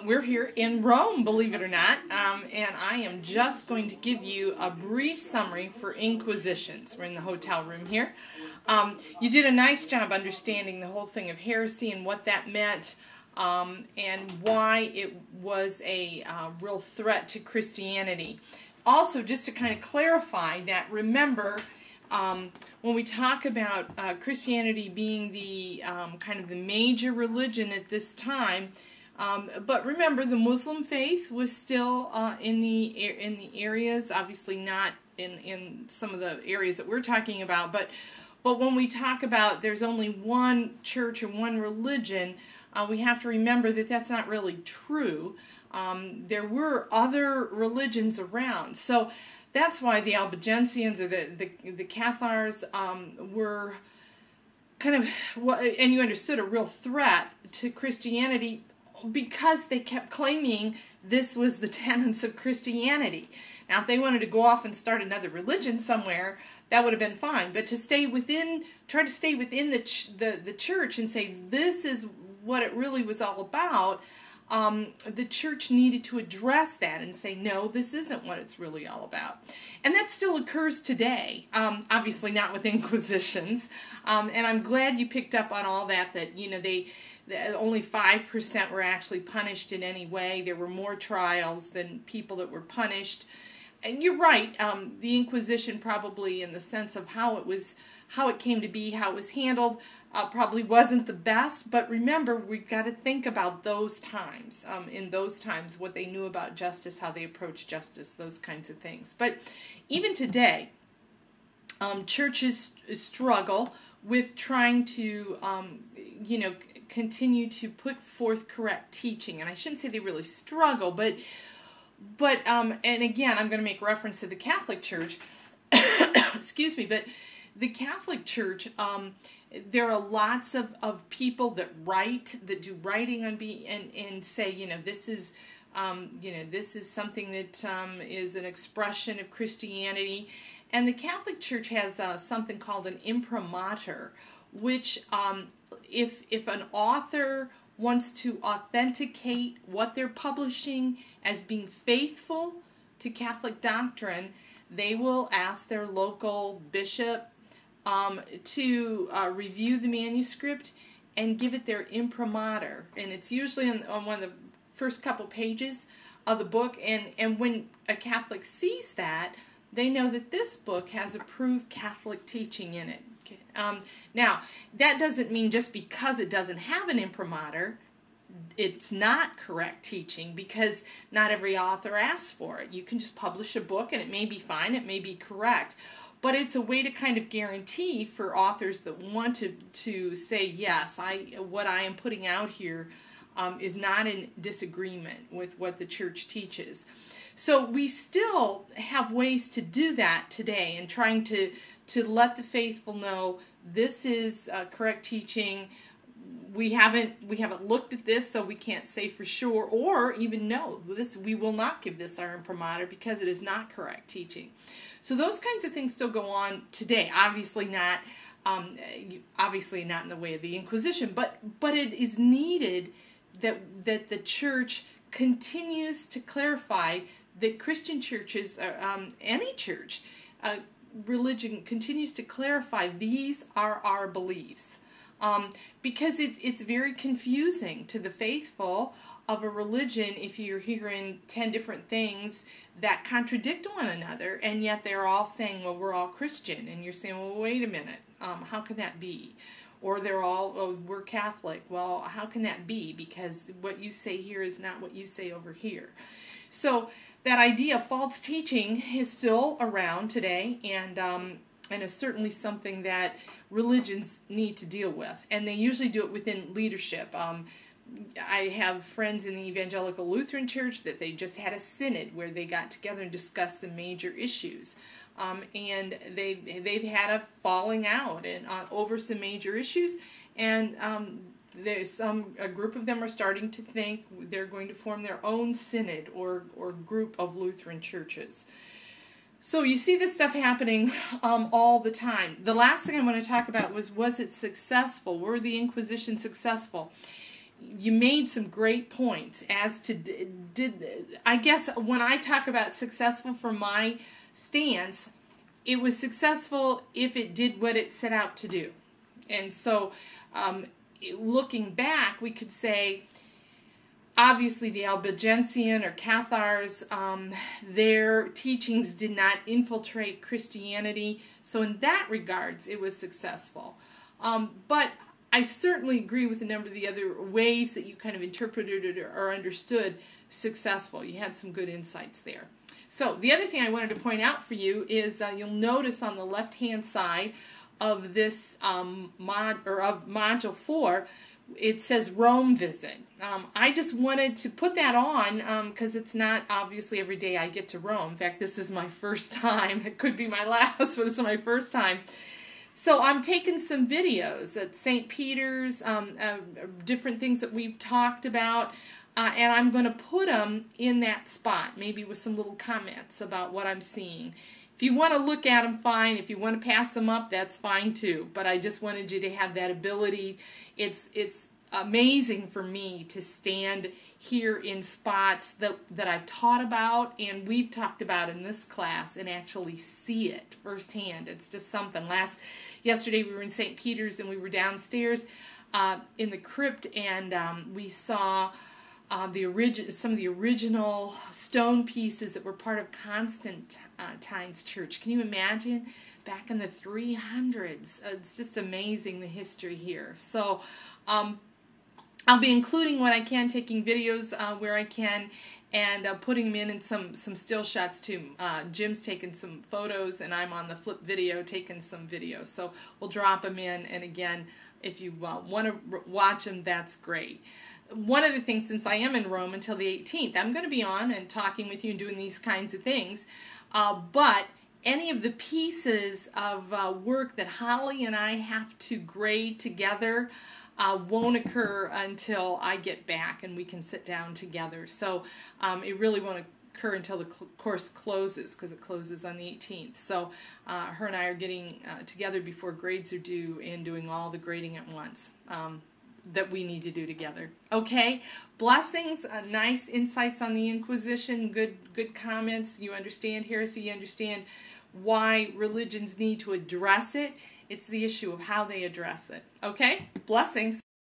We're here in Rome, believe it or not, and I am just going to give you a brief summary for Inquisitions. We're in the hotel room here. You did a nice job understanding the whole thing of heresy and what that meant, and why it was a real threat to Christianity. Also, just to kind of clarify that, remember, when we talk about Christianity being the kind of the major religion at this time, but remember, the Muslim faith was still in the areas, obviously not in some of the areas that we're talking about, but when we talk about there's only one church or one religion, we have to remember that that's not really true. There were other religions around, so that's why the Albigensians or the Cathars were kind of, and you understood, a real threat to Christianity, because they kept claiming this was the tenets of Christianity. Now, if they wanted to go off and start another religion somewhere, that would have been fine. But to stay within, try to stay within the church and say this is what it really was all about, the church needed to address that and say, no, this isn't what it's really all about. And that still occurs today, obviously not with inquisitions. And I'm glad you picked up on all that, you know, only 5% were actually punished in any way. There were more trials than people that were punished. And you're right, the Inquisition, probably in the sense of how it came to be, how it was handled, probably wasn't the best. But remember, we've got to think about those times, in those times, what they knew about justice, how they approached justice, those kinds of things. But even today, churches struggle with trying to, you know, continue to put forth correct teaching. And I shouldn't say they really struggle, but and again, I'm going to make reference to the Catholic Church. Excuse me, but the Catholic Church, there are lots of people that do writing on and say, you know, this is something that is an expression of Christianity. And the Catholic Church has something called an imprimatur, which if an author wants to authenticate what they're publishing as being faithful to Catholic doctrine, they will ask their local bishop to review the manuscript and give it their imprimatur. And it's usually on one of the first couple pages of the book. And when a Catholic sees that, they know that this book has approved Catholic teaching in it. Now, that doesn't mean just because it doesn't have an imprimatur, it's not correct teaching, because not every author asks for it. You can just publish a book and it may be fine, it may be correct. But it's a way to kind of guarantee for authors that want to say, yes, what I am putting out here is not in disagreement with what the church teaches. So we still have ways to do that today, and trying to let the faithful know this is correct teaching. We haven't looked at this, so we can't say for sure, or even no, we will not give this our imprimatur because it is not correct teaching. So those kinds of things still go on today. Obviously not in the way of the Inquisition, but it is needed that the church continues to clarify that Christian churches, any church, religion, continues to clarify these are our beliefs. Because it's very confusing to the faithful of a religion if you're hearing 10 different things that contradict one another, and yet they're all saying, well, we're all Christian. And you're saying, well, wait a minute, how can that be? Or they're all, oh, we're Catholic. Well, how can that be? Because what you say here is not what you say over here. So that idea of false teaching is still around today, and is certainly something that religions need to deal with. And they usually do it within leadership. I have friends in the Evangelical Lutheran Church that they just had a synod where they got together and discussed some major issues. And they've had a falling out over some major issues, and a group of them are starting to think they're going to form their own synod or group of Lutheran churches. So you see this stuff happening all the time. The last thing I want to talk about was it successful? Were the Inquisition successful? you made some great points as to I guess when I talk about successful from my stance, it was successful if it did what it set out to do. And so looking back, we could say, obviously the Albigensian or Cathars, their teachings did not infiltrate Christianity. So in that regards, it was successful. But I certainly agree with a number of the other ways that you kind of interpreted it or understood successful. You had some good insights there. So the other thing I wanted to point out for you is you'll notice on the left-hand side of this Module 4, it says Rome visit. I just wanted to put that on because it's not obviously every day I get to Rome. In fact, this is my first time. It could be my last, but it's my first time. So I'm taking some videos at St. Peter's, different things that we've talked about, and I'm going to put them in that spot, maybe with some little comments about what I'm seeing. If you want to look at them, fine. If you want to pass them up, that's fine too. But I just wanted you to have that ability. It's amazing for me to stand here in spots that I've taught about and we've talked about in this class and actually see it firsthand. It's just something. Yesterday we were in St. Peter's and we were downstairs in the crypt, and we saw some of the original stone pieces that were part of Constantine's church. Can you imagine? Back in the 300s. It's just amazing, the history here. So I'll be including when I can, taking videos where I can, and putting them in some still shots too. Jim's taking some photos, and I'm on the flip video taking some videos. So we'll drop them in, and again, if you want to watch them, that's great. One of the things, since I am in Rome until the 18th, I'm going to be on and talking with you and doing these kinds of things, but any of the pieces of work that Holly and I have to grade together won't occur until I get back and we can sit down together. So it really won't occur until the course closes, because it closes on the 18th. So her and I are getting together before grades are due and doing all the grading at once that we need to do together. Okay, blessings, nice insights on the Inquisition, good comments. You understand heresy, you understand why religions need to address it. It's the issue of how they address it. Okay, blessings.